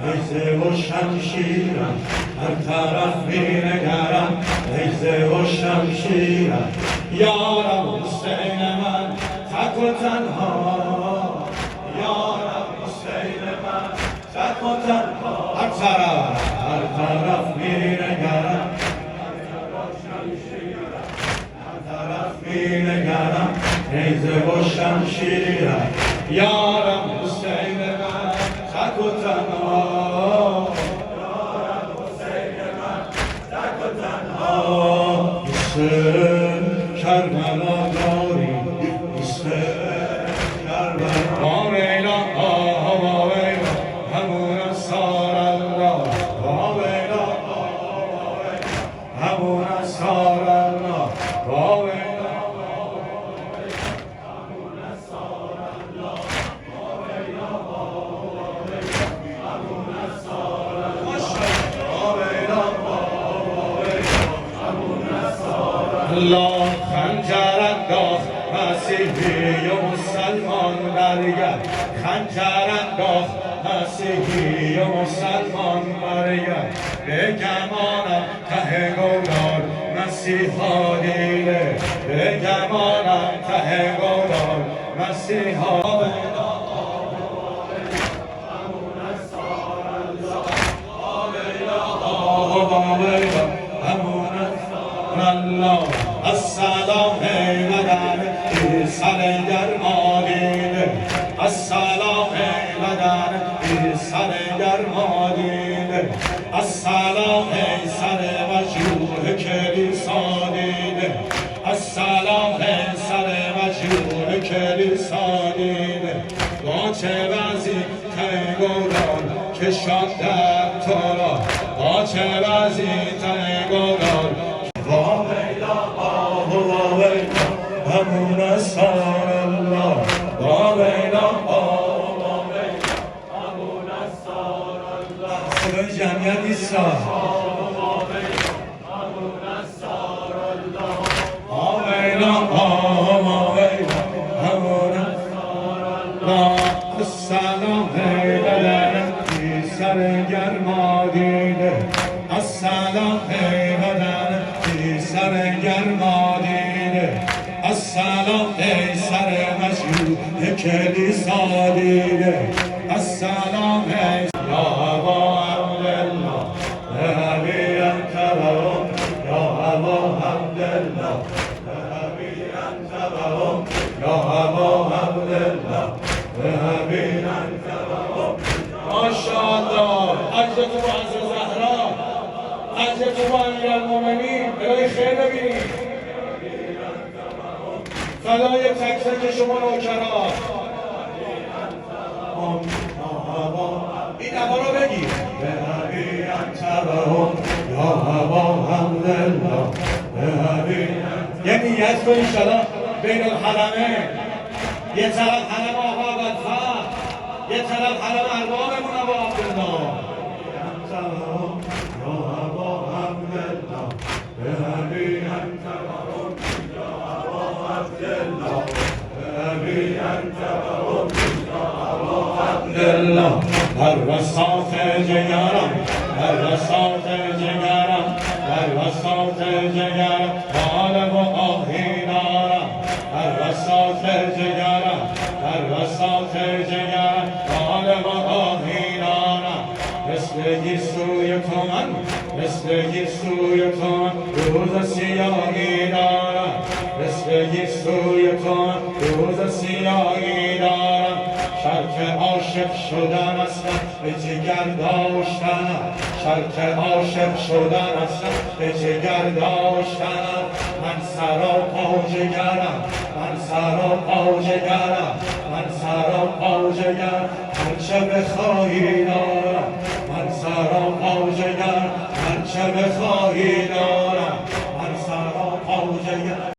نیزه و شمشیرم هر طرف می‌نگرم نیزه و شمشیرم یارم حسین من تک و تنها یارم حسین من تک و تنها هر طرف می‌نگرم می‌نگرم نیزه و شمشیرم یارم حسین من تک و تنها یارم حسین من تک و تنها حسین کربلا داری حسین کربلا واویلا واویلا همون سار الله واویلا همون سار الله واویلا الله خنجر انداخت مسیحی و مسلمان برگرد خنجر انداخت مسیحی و مسلمان برگرد به گمانم ته گودار مسیحا دیده به گمانم ته گودار مسیحا الله السلام بدن سر گرمادیده السلام بدن سر گرمادیده السلام سر مجروح کلیسا دیده السلام سر مجروح کلیسا دیده با چه وضعی تنگودان که شاندن تو را با چه وضعی تنگودان واویلا واویلا همون سار الله واویلا واویلا همون سار الله صدای جمعیت ایسا واویلا همون سار الله واویلا واویلا همون سار الله السلام بدن سر گرمادیده السلام بدن سر گرمادیده السلام ای سر مشروع کلیسا دیده السلام ای یا ابا عبدالله ذهبی انت بهم یا ابا عبدالله ذهبی انت بهم یا ابا عبدالله ذهبی انت بهم ماشاءالله حجتو عز زهرا حجتو امیرالمومنین برای خیر ببینید فدای تک تک شما نوکرا این دفعه رو بگید ذهبی انت بهم یا ابا عبدالله ذهبی یه نیت کنید انشاءالله بین الحرمین یه طرف حرم آقا بدفع یه طرف حرم اربابمون ابا عبدالله انت بهم یا ابا عبدالله ذهبی انت بهم یا ابا عبدالله ذهبی انت بهم یا ابا عبدالله در وساط جگرم در وساط جگرم در وساط جگرم غالب و آهی دارم در وساط جگرم در وساط جگرم غالب و آهی دارم مثل گیسوی تو من مثل گیسوی تو من روز سیاهی دارم مثل گیسوی تو من روز سیاهی دارم شرط عاشق شدن اصلا به جگر داشتنم شرط عاشق شدن اصلا به جگر داشتنم من سرا پا جگرم من سرا پا جگرم من سرا پا جگرم هرچه بخواهی